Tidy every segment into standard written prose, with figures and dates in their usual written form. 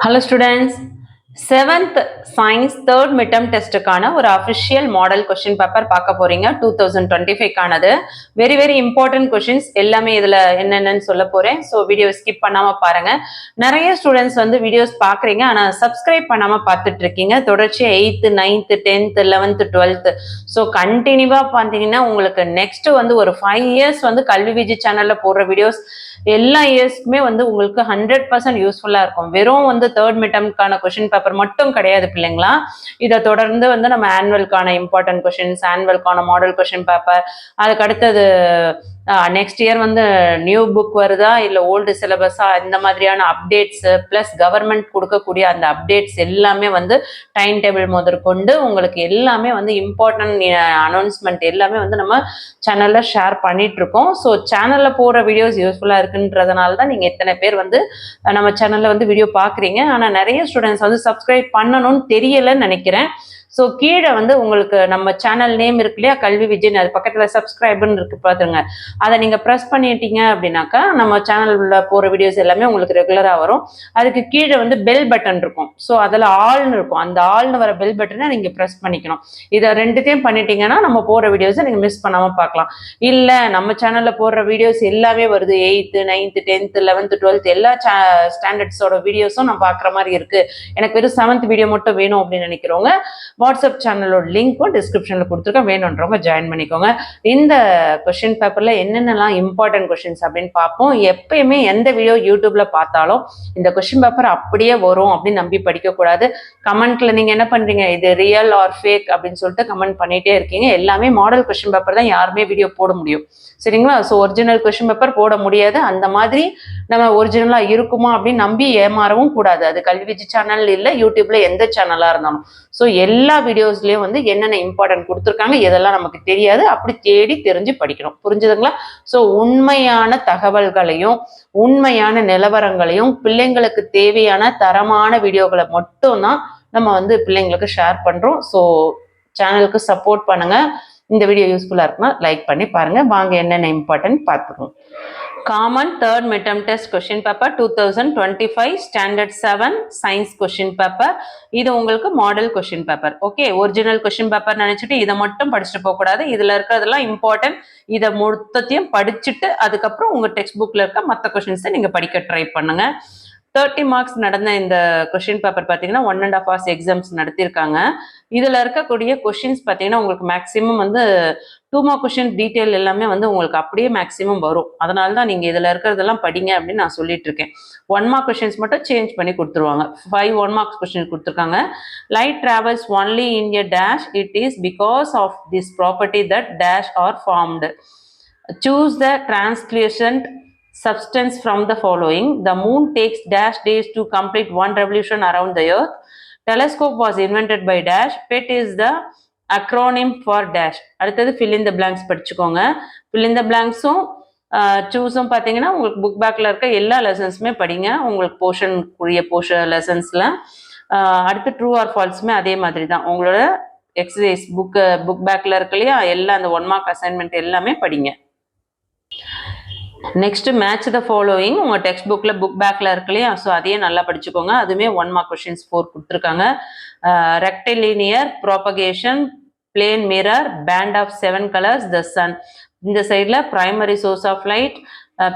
Hello students, 7th science third midterm testக்கான ஒரு official model question paper பார்க்க போறீங்க 2025 கானது very important questions எல்லாமே இதுல என்னென்னு சொல்ல போறேன். ஸோ வீடியோ ஸ்கிப் பண்ணாம பாருங்க. நிறைய ஸ்டூடெண்ட்ஸ் வந்து வீடியோஸ் பார்க்குறீங்க ஆனால் சப்ஸ்கிரைப் பண்ணாம பார்த்துட்டு இருக்கீங்க. தொடர்ச்சியாக 8th 9th 10th 11th 12th so கண்டினியூவா பார்த்தீங்கன்னா உங்களுக்கு நெக்ஸ்ட் வந்து ஒரு 5 years வந்து கல்வி விஜி சேனல்ல போடுற வீடியோஸ் எல்லா இயர்ஸ்க்குமே வந்து உங்களுக்கு 100% யூஸ்ஃபுல்லா இருக்கும். வெறும் வந்து தேர்ட் மிட்டம்க்கான கொஸ்டின் பேப்பர் மட்டும் கிடையாது பிள்ளைங்களா. இதை தொடர்ந்து வந்து நம்ம ஆனுவல்கான இம்பார்ட்டன்ட் கொஸ்டின்ஸ், ஆனுவல்கான மாடல் கொஸ்டின் பேப்பர், அதுக்கு அடுத்தது நெக்ஸ்ட் இயர் வந்து நியூ புக் வருதா இல்லை ஓல்டு சிலபஸா, இந்த மாதிரியான அப்டேட்ஸ் ப்ளஸ் கவர்மெண்ட் கொடுக்கக்கூடிய அந்த அப்டேட்ஸ் எல்லாமே வந்து டைம் டேபிள் முதற்கொண்டு உங்களுக்கு எல்லாமே வந்து இம்பார்ட்டன்ட் அனௌன்ஸ்மெண்ட் எல்லாமே வந்து நம்ம சேனலில் ஷேர் பண்ணிட்டு இருக்கோம். ஸோ சேனலில் போடுற வீடியோஸ் யூஸ்ஃபுல்லாக இருக்குன்றதுனால தான் நீங்கள் எத்தனை பேர் வந்து நம்ம சேனலில் வந்து வீடியோ பார்க்குறீங்க. ஆனால் நிறைய ஸ்டூடெண்ட்ஸ் வந்து சப்ஸ்கிரைப் பண்ணணும்னு தெரியலைன்னு நினைக்கிறேன். ஸோ கீழே வந்து உங்களுக்கு நம்ம சேனல் நேம் இருக்கு இல்லையா, கல்வி விஜய், அது பக்கத்தில் சப்ஸ்கிரைப்னு இருக்கு பார்த்துருங்க. அதை நீங்கள் ப்ரெஸ் பண்ணிட்டீங்க அப்படின்னாக்கா நம்ம சேனலில் போகிற வீடியோஸ் எல்லாமே உங்களுக்கு ரெகுலராக வரும். அதுக்கு கீழே வந்து பெல் பட்டன் இருக்கும். ஸோ அதில் ஆல்னு இருக்கும். அந்த ஆல்னு வர பெல் பட்டனை நீங்கள் ப்ரெஸ் பண்ணிக்கணும். இதை ரெண்டுத்தையும் பண்ணிட்டீங்கன்னா நம்ம போகிற வீடியோஸை நீங்கள் மிஸ் பண்ணாமல் பார்க்கலாம். இல்லை நம்ம சேனலில் போடுற வீடியோஸ் எல்லாமே வருது, 8th 9th 10th 11th 12th எல்லா ஸ்டாண்டர்ட்ஸோட வீடியோஸும் நான் பார்க்குற மாதிரி இருக்குது, எனக்கு வெறும் 7th வீடியோ மட்டும் வேணும் அப்படின்னு நினைக்கிறவங்க வாட்ஸ்அப் சேனலோட லிங்க்கும் டிஸ்கிரிப்ஷனில் கொடுத்துருக்கேன், வேணுன்றவங்க ஜாயின் பண்ணிக்கோங்க. இந்த கொஸ்டின் பேப்பரில் என்னென்னலாம் இம்பார்ட்டன்ட் கொஸ்டின்ஸ் அப்படின்னு பார்ப்போம். எப்பயுமே எந்த வீடியோ யூடியூப்ல பார்த்தாலும் இந்த கொஸ்டின் பேப்பர் அப்படியே வரும் அப்படின்னு நம்பி படிக்கக்கூடாது. கமெண்ட்ல நீங்கள் என்ன பண்ணுறீங்க, இது ரியல் ஆர் ஃபேக் அப்படின்னு சொல்லிட்டு கமெண்ட் பண்ணிகிட்டே இருக்கீங்க. எல்லாமே மாடல் கொஸ்டின் பேப்பர் தான் யாருமே வீடியோ போட முடியும், சரிங்களா? ஸோ ஒரிஜினல் கொஸ்டின் பேப்பர் போட முடியாது. அந்த மாதிரி நம்ம ஒரிஜினலாக இருக்குமா அப்படின்னு நம்பி ஏமாறவும் கூடாது. அது கல்வி விஜி சேனல் இல்லை, யூடியூப்ல எந்த சேனலாக இருந்தாலும். ஸோ எல்லா வீடியோஸ்லேயும் வந்து என்னென்ன இம்பார்ட்டன்ட் கொடுத்துருக்காங்க, இதெல்லாம் நமக்கு தெரியாது, அப்படி தேடி தெரிஞ்சு படிக்கணும். புரிஞ்சுதுங்களா? ஸோ உண்மையான தகவல்களையும் உண்மையான நிலவரங்களையும் பிள்ளைங்களுக்கு தேவையான தரமான வீடியோக்களை மட்டும்தான் நம்ம வந்து பிள்ளைங்களுக்கு ஷேர் பண்ணுறோம். ஸோ சேனலுக்கு சப்போர்ட் பண்ணுங்க. இந்த வீடியோ யூஸ்ஃபுல்லாக இருக்குன்னா லைக் பண்ணி பாருங்க. வாங்க என்னென்ன இம்பார்ட்டன்ட் பார்த்துக்கணும். Common third midterm test question paper 2025 standard 7 science question paper. இது உங்களுக்கு model question paper. Okay, original question paper நினைச்சிட்டு இதை மட்டும் படிச்சுட்டு போகக்கூடாது. இதில் இருக்கிறதெல்லாம் இம்பார்ட்டன்ட். இதை மொத்தத்தையும் படிச்சுட்டு அதுக்கப்புறம் உங்கள் டெக்ஸ்ட் புக்கில் இருக்க மற்ற கொஸ்டின்ஸை நீங்கள் படிக்க ட்ரை பண்ணுங்க. 30 மார்க்ஸ் நடந்த இந்த கொஸ்டின் பேப்பர் பார்த்தீங்கன்னா 1.5 hours எக்ஸாம்ஸ் நடத்தியிருக்காங்க. இதில் இருக்கக்கூடிய கொஸ்டின்ஸ் பார்த்தீங்கன்னா உங்களுக்கு மேக்ஸிமம் வந்து 2 மார்க் கொஸ்டின் டீட்டெயில் எல்லாமே வந்து உங்களுக்கு அப்படியே மேக்ஸிமம் வரும். அதனால தான் நீங்கள் இதில் இருக்கிறதெல்லாம் படிங்க அப்படின்னு நான் சொல்லிட்டு இருக்கேன். 1 மார்க் கொஸ்டின்ஸ் மட்டும் சேஞ்ச் பண்ணி கொடுத்துருவாங்க. 5 1 மார்க்ஸ் கொஸ்டின் கொடுத்துருக்காங்க. Light travels only in a dash, it is because of this property that dash are formed. Choose the translation substance from the following. The moon takes dash days to complete one revolution around the earth. Telescope was invented by dash. PET is the acronym for dash. அடுத்தது fill in the blanks படிச்சுக்கோங்க. fill in the blanksம் சூஸும் பார்த்தீங்கன்னா உங்களுக்கு book பேக்கில் இருக்க எல்லா லெசன்ஸுமே படிங்க. உங்களுக்கு portion லெசன்ஸில் அடுத்து ட்ரூ ஆர் ஃபால்ஸுமே அதே மாதிரி தான். உங்களோட எக்ஸசைஸ் புக் பேக்கில் இருக்கு இல்லையா, எல்லாம் அந்த 1 மார்க் அசைன்மெண்ட் எல்லாமே படிங்க. Next match the following. உங்கள் டெக்ஸ்ட் புக்கில் புக் பேக்கில் இருக்கு இல்லையா, ஸோ அதையே நல்லா படிச்சுக்கோங்க. அதுவுமே 1 மார்க் கொஸ்டின்ஸ் 4 கொடுத்துருக்காங்க. Rectilinear propagation, plane mirror, band of 7 colours, the sun. இந்த சைடில் primary source of light,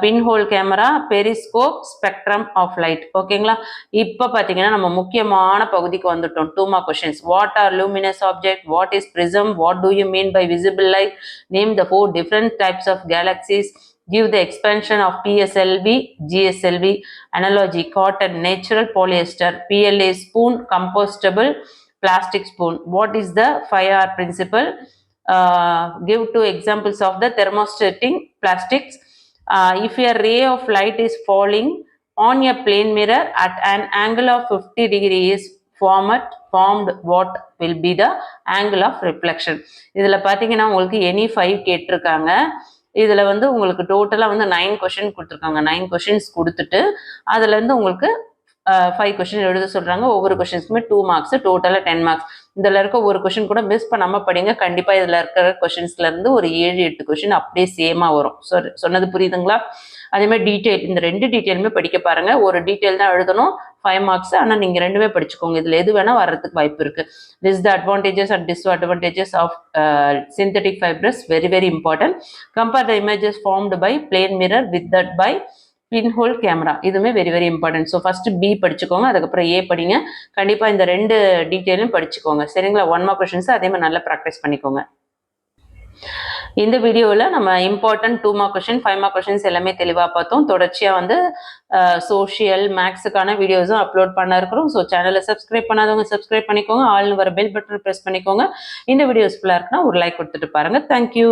pinhole camera, periscope, spectrum of light. ஓகேங்களா? இப்போ பார்த்தீங்கன்னா நம்ம முக்கியமான பகுதிக்கு வந்துட்டோம். 2 mark questions. What are luminous object, what is prism, what do you mean by visible light, name the 4 different types of galaxies, give the expansion of PSLV, GSLV, analogy, cotton, natural, polyester, PLA, spoon, compostable, plastic spoon. What is the 5R principle? Give 2 examples of the thermostatic plastics. If a ray of light is falling on a plane mirror at an angle of 50 degrees formed, what will be the angle of reflection? இதில் பார்த்தீங்கன்னா உங்களுக்கு any 5 கேட்டிருக்காங்க. இதில் வந்து உங்களுக்கு டோட்டலாக வந்து 9 question கொடுத்துருக்காங்க. 9 கொஷின்ஸ் கொடுத்துட்டு அதுலேருந்து உங்களுக்கு 5 கொஸ்டின் எழுத சொல்றாங்க. ஒவ்வொரு கொஸ்டின்ஸ்க்குமே 2 மார்க்ஸ், டோட்டலா 10 மார்க்ஸ். இதுல இருக்க ஒரு கொஸ்டின் கூட மிஸ் பண்ணாம படிங்க. கண்டிப்பா இதுல இருக்கிற கொஸ்டின்ஸ்ல இருந்து ஒரு 7-8 கொஸ்டின் அப்படியே சேமா வரும். சொன்னது புரியுதுங்களா? அதே மாதிரி டீடைல், இந்த 2 டீடைலுமே படிக்க பாருங்க. ஒரு டீடைல் தான் எழுதணும், 5 மார்க்ஸ். ஆனா நீங்க 2மே படிச்சுக்கோங்க. இதுல எது வேணா வர்றதுக்கு வாய்ப்பு இருக்கு. This is the advantages and disadvantages of synthetic fibers. Very very important. Compare the images formed by plane mirror with that by pinhole camera. இதுவுமே very very important. So first B படிச்சுக்கோங்க, அதுக்கப்புறம் ஏ படிங்க. கண்டிப்பா இந்த 2 டீட்டெயிலும் படிச்சுக்கோங்க. சரிங்களா? 1 மார்க் கொஸ்டின்ஸ் அதே மாதிரி நல்லா ப்ராக்டிஸ் பண்ணிக்கோங்க. இந்த வீடியோவில் நம்ம important 2 mark question, 5 mark questions எல்லாமே தெளிவாக பார்த்தோம். தொடர்ச்சியாக வந்து சோஷியல் மேக்ஸுக்கான வீடியோஸும் அப்லோட் பண்ண இருக்கிறோம். ஸோ சேனலை சப்ஸ்கிரைப் பண்ணாதவங்க சப்ஸ்கிரைப் பண்ணிக்கோங்க. ஆல்னு வர பெல் பட்டன் ப்ரெஸ் பண்ணிக்கோங்க. இந்த வீடியோஸ் ஃபுல்லாக இருக்குன்னா ஒரு லைக் கொடுத்துட்டு பாருங்க. தேங்க்யூ.